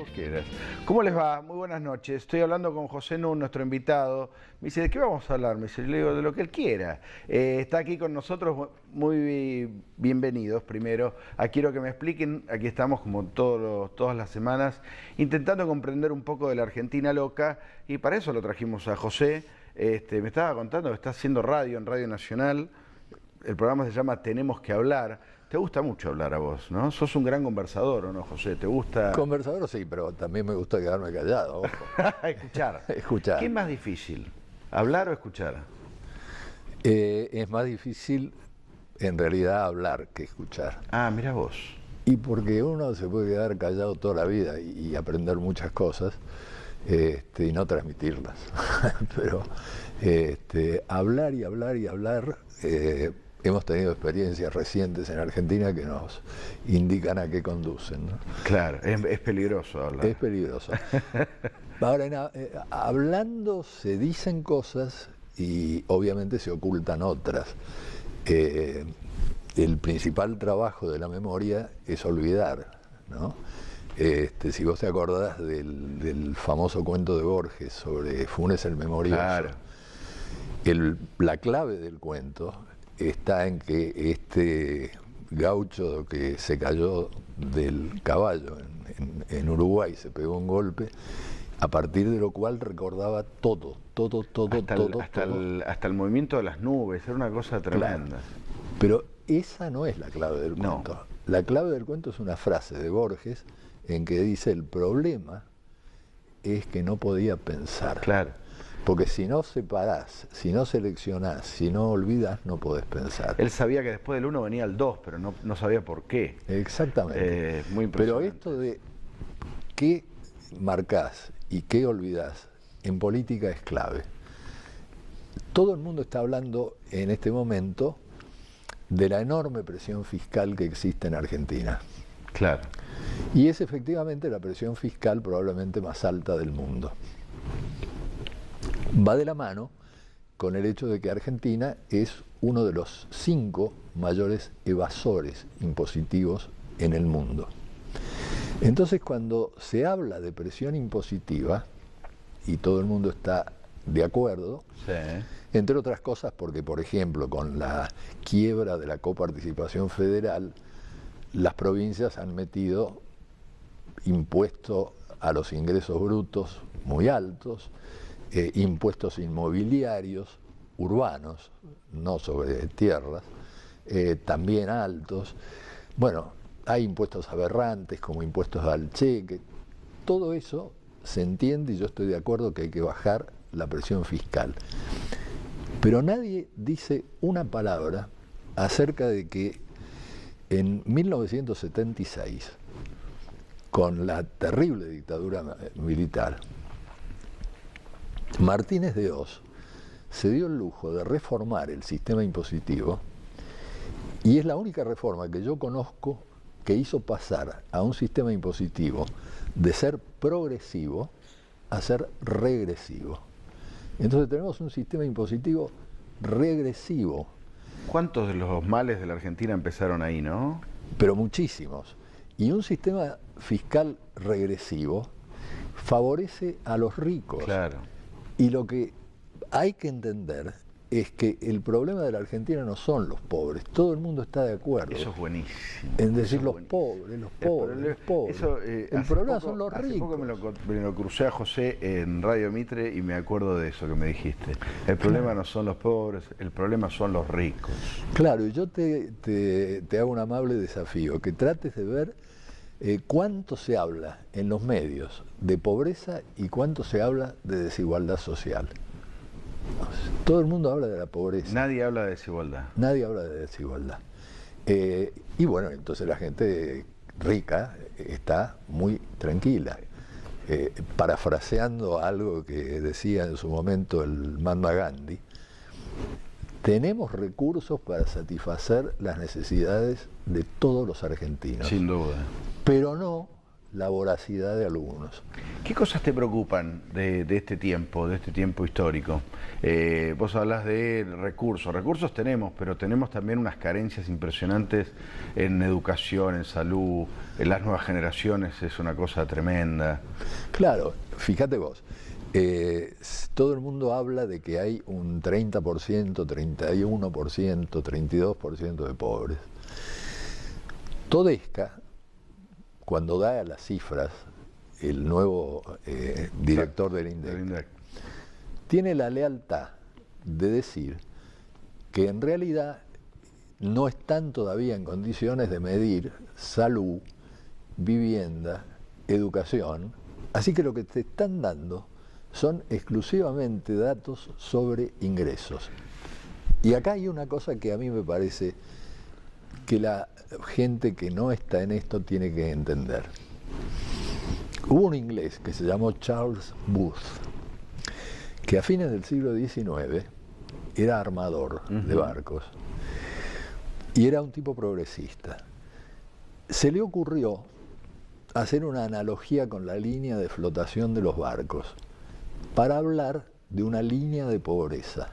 vos quieras. ¿Cómo les va? Muy buenas noches. Estoy hablando con José Nun, nuestro invitado. Me dice, ¿de qué vamos a hablar? Me dice, le digo, de lo que él quiera. Está aquí con nosotros, muy bienvenidos primero. Quiero que me expliquen, aquí estamos como todas las semanas, intentando comprender un poco de la Argentina loca, y para eso lo trajimos a José. Me estaba contando que está haciendo radio en Radio Nacional. El programa se llama Tenemos que hablar. Te gusta mucho hablar a vos, ¿no? Sos un gran conversador, ¿o no, José? ¿Te gusta? Conversador sí, pero también me gusta quedarme callado. Ojo. Escuchar. Escuchar. ¿Qué es más difícil? ¿Hablar o escuchar? Es más difícil en realidad hablar que escuchar. Ah, mira vos. Y porque uno se puede quedar callado toda la vida y aprender muchas cosas y no transmitirlas. Pero hablar y hablar y hablar... hemos tenido experiencias recientes en Argentina que nos indican a qué conducen, ¿no? Claro, es peligroso hablar. Es peligroso. Ahora, hablando se dicen cosas y obviamente se ocultan otras. El principal trabajo de la memoria es olvidar, ¿no? Si vos te acordás del famoso cuento de Borges sobre Funes el Memorioso, claro. La clave del cuento está en que este gaucho que se cayó del caballo en Uruguay, se pegó un golpe, a partir de lo cual recordaba todo. Hasta el movimiento de las nubes, era una cosa tremenda. Claro. Pero esa no es la clave del cuento. No. La clave del cuento es una frase de Borges en que dice: el problema es que no podía pensar. Claro. Porque si no separás, si no seleccionás, si no olvidás, no podés pensar. Él sabía que después del 1 venía el 2, pero no sabía por qué. Exactamente. Muy pero impresionante. esto de qué marcás y qué olvidás en política es clave. Todo el mundo está hablando en este momento de la enorme presión fiscal que existe en Argentina. Claro. Y es efectivamente la presión fiscal probablemente más alta del mundo. Va de la mano con el hecho de que Argentina es uno de los 5 mayores evasores impositivos en el mundo. Entonces, cuando se habla de presión impositiva, y todo el mundo está de acuerdo, Sí. entre otras cosas porque, por ejemplo, con la quiebra de la coparticipación federal, las provincias han metido impuesto a los ingresos brutos muy altos, impuestos inmobiliarios urbanos, no sobre tierras, también altos. Bueno, hay impuestos aberrantes como impuestos al cheque. Todo eso se entiende y yo estoy de acuerdo que hay que bajar la presión fiscal. Pero nadie dice una palabra acerca de que en 1976, con la terrible dictadura militar, Martínez de Hoz se dio el lujo de reformar el sistema impositivo y es la única reforma que yo conozco que hizo pasar a un sistema impositivo de ser progresivo a ser regresivo. Entonces tenemos un sistema impositivo regresivo. ¿Cuántos de los males de la Argentina empezaron ahí, no? Pero muchísimos. Y un sistema fiscal regresivo favorece a los ricos. Claro. Y lo que hay que entender es que el problema de la Argentina no son los pobres, todo el mundo está de acuerdo. Eso es buenísimo. En decir Eso los es pobres, los buenísimo. pobres. Eso, el problema son los Hace ricos. poco me lo crucé a José en Radio Mitre y me acuerdo de eso que me dijiste. El problema no son los pobres, el problema son los ricos. Claro, y yo te hago un amable desafío, que trates de ver cuánto se habla en los medios de pobreza y cuánto se habla de desigualdad social. Todo el mundo habla de la pobreza. Nadie habla de desigualdad. Nadie habla de desigualdad. Y bueno, entonces la gente rica está muy tranquila. Parafraseando algo que decía en su momento el Mahatma Gandhi, tenemos recursos para satisfacer las necesidades de todos los argentinos. Sin duda. Pero no la voracidad de algunos. ¿Qué cosas te preocupan de este tiempo histórico? Vos hablas de recursos. Recursos tenemos, pero tenemos también unas carencias impresionantes en educación, en salud, en las nuevas generaciones es una cosa tremenda. Claro, fíjate vos, todo el mundo habla de que hay un 30%, 31%, 32% de pobres. Todesca, cuando da las cifras, el nuevo director del INDEC, tiene la lealtad de decir que en realidad no están todavía en condiciones de medir salud, vivienda, educación, así que lo que te están dando son exclusivamente datos sobre ingresos. Y acá hay una cosa que a mí me parece que la gente que no está en esto tiene que entender. Hubo un inglés que se llamó Charles Booth, que a fines del siglo XIX era armador de barcos y era un tipo progresista. Se le ocurrió hacer una analogía con la línea de flotación de los barcos para hablar de una línea de pobreza.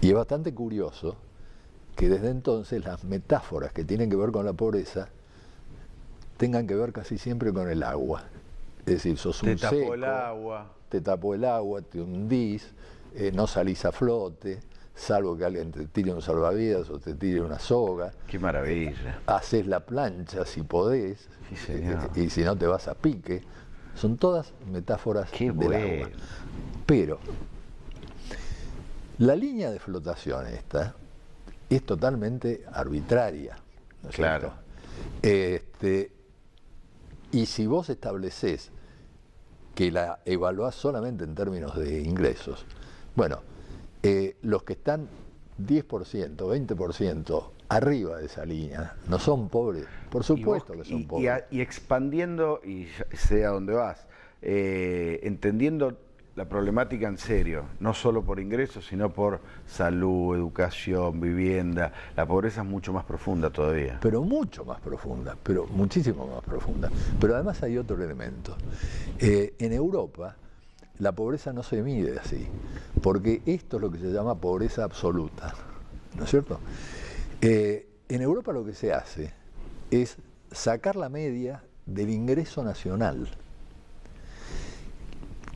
Y es bastante curioso que desde entonces las metáforas que tienen que ver con la pobreza tengan que ver casi siempre con el agua. Es decir, sos un seco, te tapó el agua, te hundís, no salís a flote, salvo que alguien te tire un salvavidas o te tire una soga. ¡Qué maravilla! Haces la plancha si podés, sí, señor. Y si no te vas a pique. Son todas metáforas del agua. Pero la línea de flotación esta es totalmente arbitraria, ¿no es claro. cierto? Y si vos establecés que la evaluás solamente en términos de ingresos, bueno, los que están 10%, 20% arriba de esa línea no son pobres, por supuesto que son pobres. Y expandiendo, y sé a dónde vas, entendiendo la problemática en serio, no solo por ingresos, sino por salud, educación, vivienda. La pobreza es mucho más profunda todavía. Pero mucho más profunda, pero muchísimo más profunda. Pero además hay otro elemento. En Europa la pobreza no se mide así, porque esto es lo que se llama pobreza absoluta, ¿no es cierto? En Europa lo que se hace es sacar la media del ingreso nacional.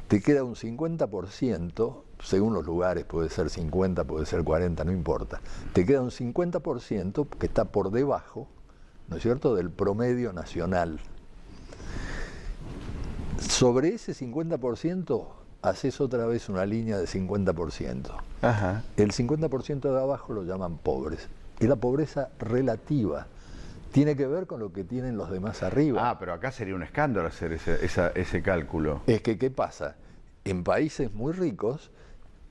Te queda un 50%, según los lugares, puede ser 50, puede ser 40, no importa. Te queda un 50% que está por debajo, ¿no es cierto?, del promedio nacional. Sobre ese 50% haces otra vez una línea de 50%. Ajá. El 50% de abajo lo llaman pobres. Es la pobreza relativa. Tiene que ver con lo que tienen los demás arriba. Ah, pero acá sería un escándalo hacer ese cálculo. Es que, ¿qué pasa? En países muy ricos,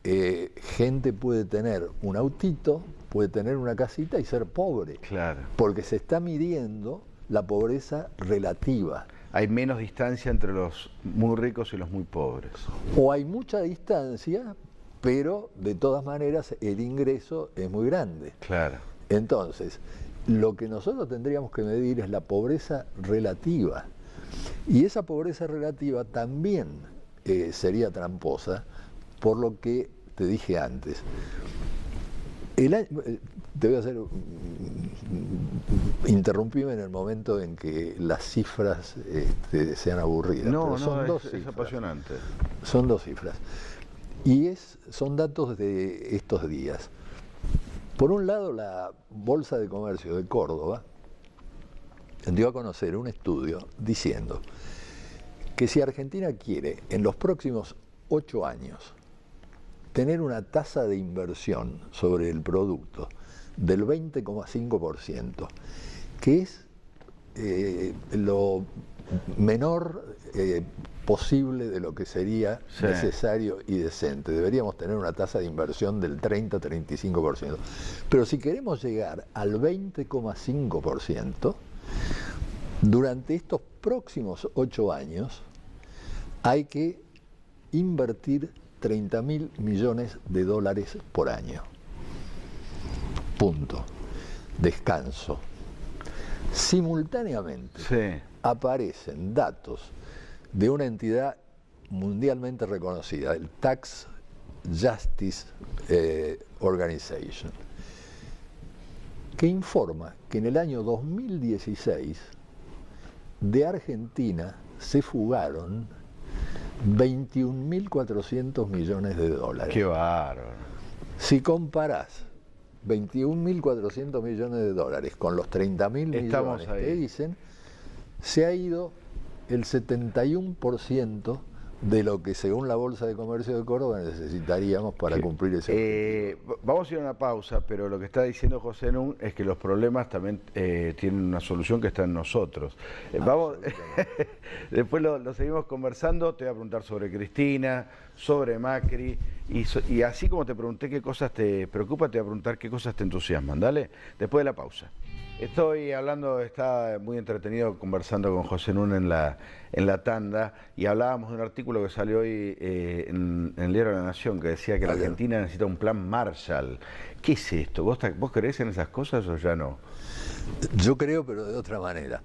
gente puede tener un autito, puede tener una casita y ser pobre. Claro. Porque se está midiendo la pobreza relativa. Hay menos distancia entre los muy ricos y los muy pobres. O hay mucha distancia, pero de todas maneras el ingreso es muy grande. Claro. Entonces, lo que nosotros tendríamos que medir es la pobreza relativa. Y esa pobreza relativa también sería tramposa, por lo que te dije antes. Te voy a hacer... interrumpime en el momento en que las cifras sean aburridas. No, son dos es apasionante. Son dos cifras. Y son datos de estos días. Por un lado, la Bolsa de Comercio de Córdoba dio a conocer un estudio diciendo que si Argentina quiere en los próximos 8 años tener una tasa de inversión sobre el producto del 20,5%, que es lo menor posible de lo que sería necesario y decente. Deberíamos tener una tasa de inversión del 30-35%. Pero si queremos llegar al 20,5%, durante estos próximos 8 años hay que invertir 30.000 millones de dólares por año. Punto. Descanso. Simultáneamente Sí. aparecen datos de una entidad mundialmente reconocida, el Tax Justice Organization, que informa que en el año 2016 de Argentina se fugaron 21.400 millones de dólares. Qué bárbaro. Si comparás 21.400 millones de dólares con los 30.000 Estamos millones ahí. que dicen, se ha ido el 71% de lo que según la Bolsa de Comercio de Córdoba necesitaríamos para cumplir ese objetivo. Vamos a ir a una pausa, pero lo que está diciendo José Nun es que los problemas también tienen una solución que está en nosotros. Vamos, después lo seguimos conversando, te voy a preguntar sobre Cristina, sobre Macri, y así como te pregunté qué cosas te preocupan, te voy a preguntar qué cosas te entusiasman, ¿dale? Después de la pausa. Estoy hablando, está muy entretenido conversando con José Nun en la tanda, y hablábamos de un artículo que salió hoy en el Diario de la Nación, que decía que la Argentina necesita un plan Marshall. ¿Qué es esto? ¿Vos creés en esas cosas o ya no? Yo creo, pero de otra manera.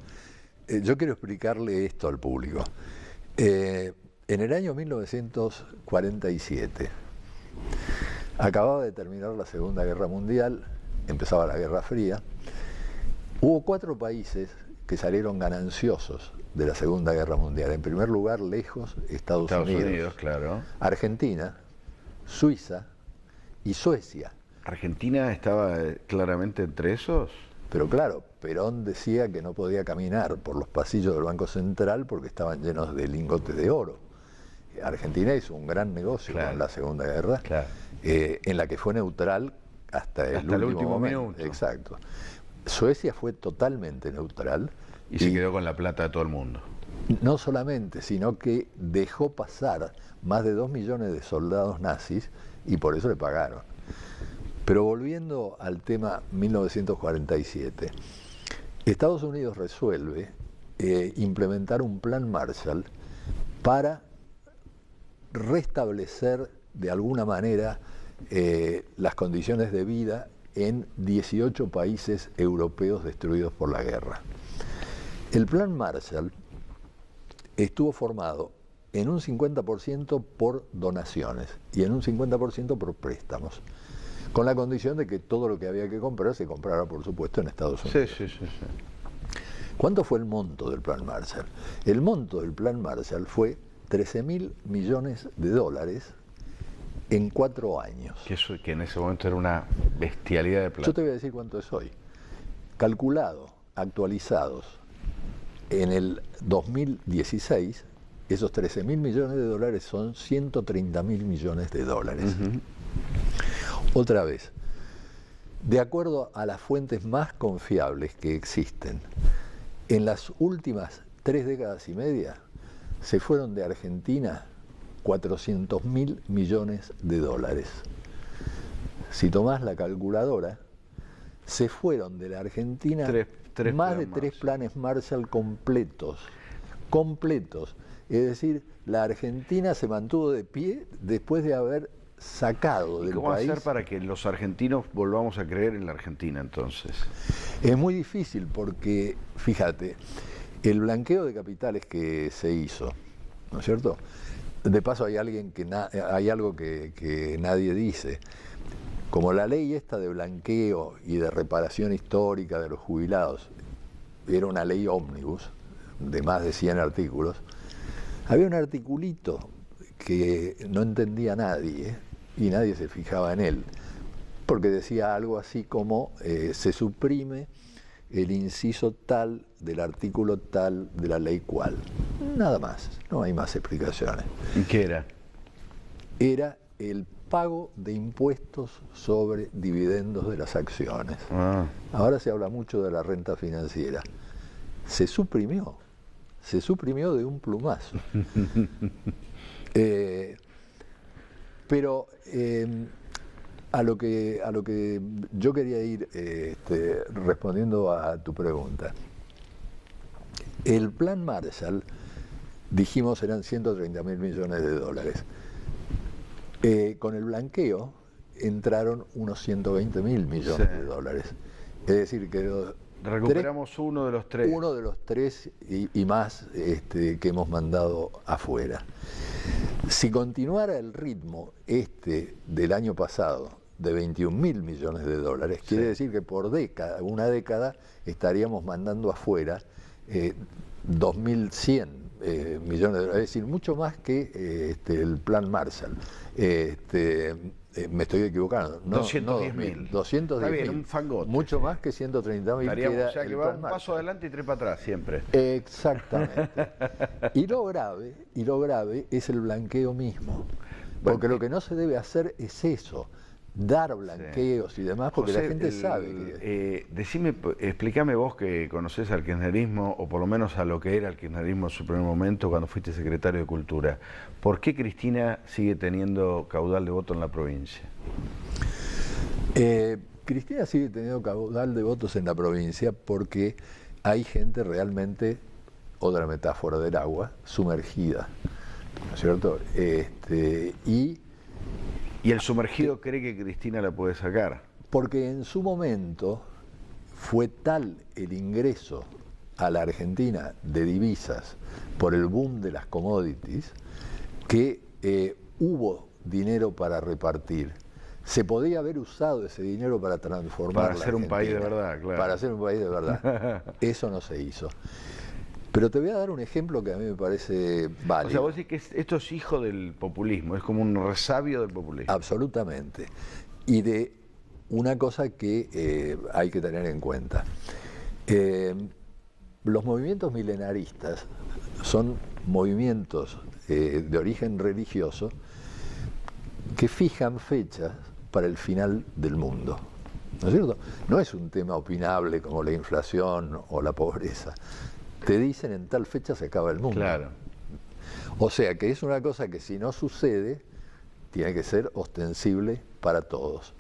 Yo quiero explicarle esto al público. En el año 1947, acababa de terminar la Segunda Guerra Mundial, empezaba la Guerra Fría. Hubo 4 países que salieron gananciosos de la Segunda Guerra Mundial. En primer lugar, lejos, Estados Unidos, claro. Argentina, Suiza y Suecia. ¿Argentina estaba claramente entre esos? Pero claro, Perón decía que no podía caminar por los pasillos del Banco Central porque estaban llenos de lingotes de oro. Argentina hizo un gran negocio con la Segunda Guerra, en la que fue neutral hasta el último minuto. Exacto. Suecia fue totalmente neutral. Y se quedó con la plata de todo el mundo. No solamente, sino que dejó pasar más de 2 millones de soldados nazis y por eso le pagaron. Pero volviendo al tema 1947, Estados Unidos resuelve implementar un plan Marshall para restablecer de alguna manera las condiciones de vida en 18 países europeos destruidos por la guerra. El plan Marshall estuvo formado en un 50% por donaciones y en un 50% por préstamos, con la condición de que todo lo que había que comprar se comprara, por supuesto, en Estados Unidos. Sí. ¿Cuánto fue el monto del plan Marshall? El monto del plan Marshall fue 13.000 millones de dólares en 4 años. Que en ese momento era una bestialidad de plata. Yo te voy a decir cuánto es hoy. Calculado, actualizados, en el 2016, esos 13.000 millones de dólares son 130.000 millones de dólares. Otra vez, de acuerdo a las fuentes más confiables que existen, en las últimas 3 décadas y media se fueron de Argentina 400.000 millones de dólares. Si tomás la calculadora, se fueron de la Argentina más de 3 planes Marshall completos. Es decir, la Argentina se mantuvo de pie después de haber sacado del país. ¿Cómo hacer para que los argentinos volvamos a creer en la Argentina entonces? Es muy difícil porque, fíjate, el blanqueo de capitales que se hizo, ¿no es cierto? De paso hay algo que nadie dice. Como la ley esta de blanqueo y de reparación histórica de los jubilados era una ley ómnibus de más de 100 artículos, había un articulito que no entendía nadie y nadie se fijaba en él, porque decía algo así como se suprime el inciso tal del artículo tal de la ley cual. Nada más, no hay más explicaciones. ¿Y qué era? Era el pago de impuestos sobre dividendos de las acciones. Ahora se habla mucho de la renta financiera. Se suprimió de un plumazo. Pero a lo que yo quería ir respondiendo a tu pregunta. El plan Marshall, dijimos, eran 130.000 millones de dólares. Con el blanqueo entraron unos 120.000 millones de dólares. Es decir, que recuperamos uno de los tres. Uno de los tres y más que hemos mandado afuera. Si continuara el ritmo del año pasado, de 21.000 millones de dólares, quiere decir que por una década, estaríamos mandando afuera 2.100 millones de dólares, es decir, mucho más que el plan Marshall. Me estoy equivocando. No, 210.000. 210.000. Está bien, un fangote. Mucho más que 130.000. O sea que va un paso adelante y tres para atrás siempre. Exactamente. Y lo grave es el blanqueo mismo. Porque lo que no se debe hacer es eso, dar blanqueos y demás, porque José, la gente sabe que... explícame vos que conocés al kirchnerismo, o por lo menos a lo que era el kirchnerismo en su primer momento cuando fuiste secretario de Cultura. ¿Por qué Cristina sigue teniendo caudal de voto en la provincia? Cristina sigue teniendo caudal de votos en la provincia porque hay gente realmente, otra metáfora del agua, sumergida, ¿no es cierto? ¿Y el sumergido cree que Cristina la puede sacar? Porque en su momento fue tal el ingreso a la Argentina de divisas por el boom de las commodities que hubo dinero para repartir. Se podía haber usado ese dinero para transformar para ser un país de verdad, claro. Para ser un país de verdad. Eso no se hizo. Pero te voy a dar un ejemplo que a mí me parece válido. O sea, vos decís que esto es hijo del populismo, es como un resabio del populismo. Absolutamente. Y de una cosa que hay que tener en cuenta. Los movimientos milenaristas son movimientos de origen religioso que fijan fechas para el final del mundo. ¿No es cierto? No es un tema opinable como la inflación o la pobreza. Te dicen en tal fecha se acaba el mundo. Claro. O sea que es una cosa que si no sucede, tiene que ser ostensible para todos.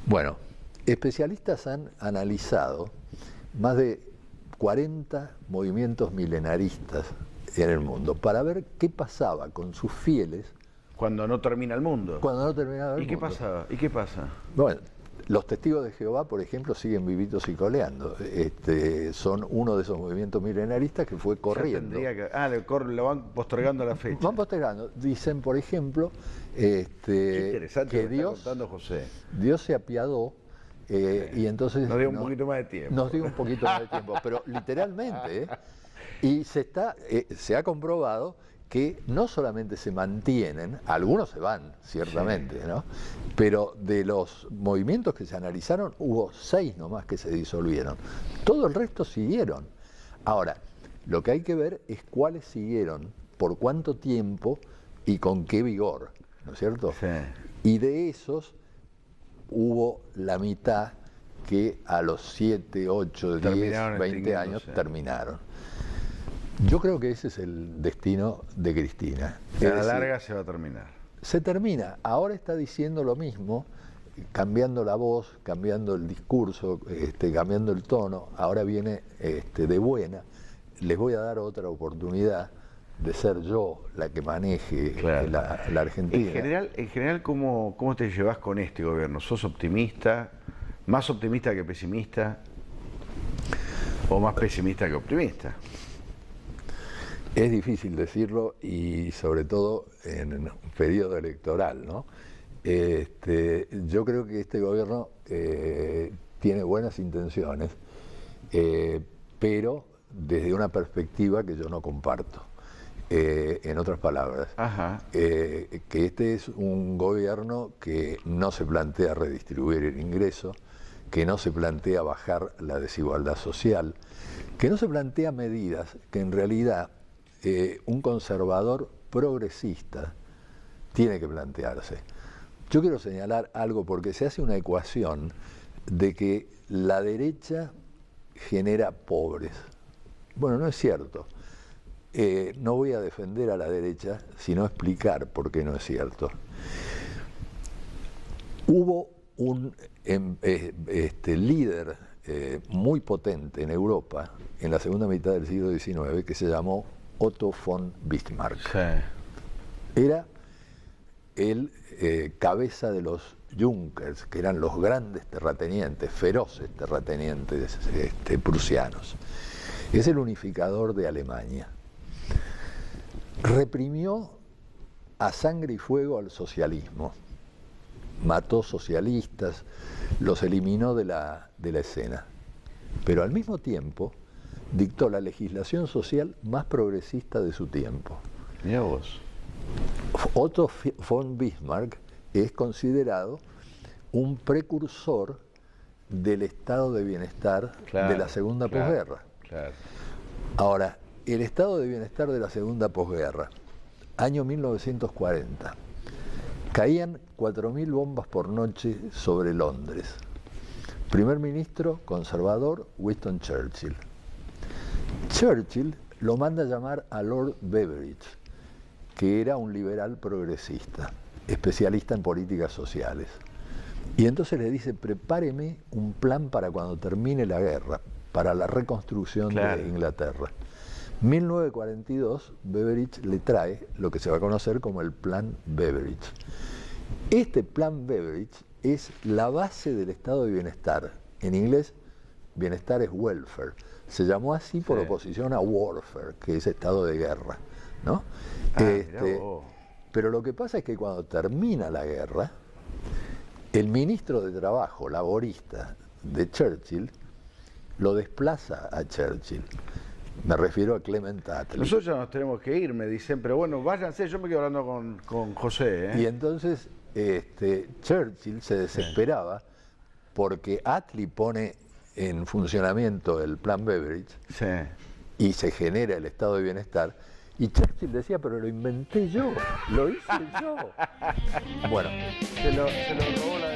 Bueno, especialistas han analizado más de 40 movimientos milenaristas en el mundo para ver qué pasaba con sus fieles. Cuando no termina el mundo. Cuando no terminaba el mundo. ¿Y qué pasa? Bueno, los testigos de Jehová, por ejemplo, siguen vivitos y coleando. Son uno de esos movimientos milenaristas que fue corriendo. Lo van postergando a la fecha. Van postergando. Dicen, por ejemplo, qué interesante que lo que está contando José. Dios se apiadó y entonces... Nos dio un poquito más de tiempo. Nos dio un poquito más de tiempo, pero literalmente. Y se ha comprobado que no solamente se mantienen, algunos se van, ciertamente, ¿no? Pero de los movimientos que se analizaron, hubo 6 nomás que se disolvieron. Todo el resto siguieron. Ahora, lo que hay que ver es cuáles siguieron, por cuánto tiempo y con qué vigor, ¿no es cierto? Sí. Y de esos hubo la mitad que a los 7, 8, 10, 20 años terminaron. Yo creo que ese es el destino de Cristina. A la larga se va a terminar. Se termina. Ahora está diciendo lo mismo, cambiando la voz, cambiando el discurso, cambiando el tono. Ahora viene de buena. Les voy a dar otra oportunidad de ser yo la que maneje la Argentina. En general ¿cómo te llevas con este gobierno? ¿Sos optimista? ¿Más optimista que pesimista? ¿O más pesimista que optimista? Es difícil decirlo y sobre todo en un periodo electoral, ¿no? Yo creo que este gobierno tiene buenas intenciones, pero desde una perspectiva que yo no comparto. En otras palabras, que este es un gobierno que no se plantea redistribuir el ingreso, que no se plantea bajar la desigualdad social, que no se plantea medidas que en realidad un conservador progresista tiene que plantearse. Yo quiero señalar algo porque se hace una ecuación de que la derecha genera pobres. Bueno, no es cierto. No voy a defender a la derecha, sino explicar por qué no es cierto. Hubo un líder muy potente en Europa en la segunda mitad del siglo XIX que se llamó Otto von Bismarck. Sí. Era el cabeza de los Junkers, que eran los grandes terratenientes, feroces terratenientes prusianos. Es el unificador de Alemania. Reprimió a sangre y fuego al socialismo, mató socialistas, los eliminó de la escena, pero al mismo tiempo dictó la legislación social más progresista de su tiempo. Mirá vos. Otto von Bismarck es considerado un precursor del estado de bienestar de la segunda posguerra. Claro. Ahora, el estado de bienestar de la segunda posguerra, año 1940, caían 4.000 bombas por noche sobre Londres. Primer ministro conservador, Winston Churchill. Churchill lo manda a llamar a Lord Beveridge, que era un liberal progresista, especialista en políticas sociales. Y entonces le dice, prepáreme un plan para cuando termine la guerra, para la reconstrucción de Inglaterra. 1942, Beveridge le trae lo que se va a conocer como el Plan Beveridge. Este Plan Beveridge es la base del estado de bienestar. En inglés, bienestar es welfare. Se llamó así por oposición a warfare, que es estado de guerra, ¿no? Pero lo que pasa es que cuando termina la guerra, el ministro de Trabajo laborista de Churchill lo desplaza a Churchill. Me refiero a Clement Attlee. Nosotros ya nos tenemos que ir, me dicen, pero bueno, váyanse, yo me quedo hablando con José. Y entonces Churchill se desesperaba porque Attlee pone en funcionamiento el Plan Beveridge y se genera el estado de bienestar. Y Churchill decía, pero lo inventé yo, lo hice yo. Bueno, se lo robó la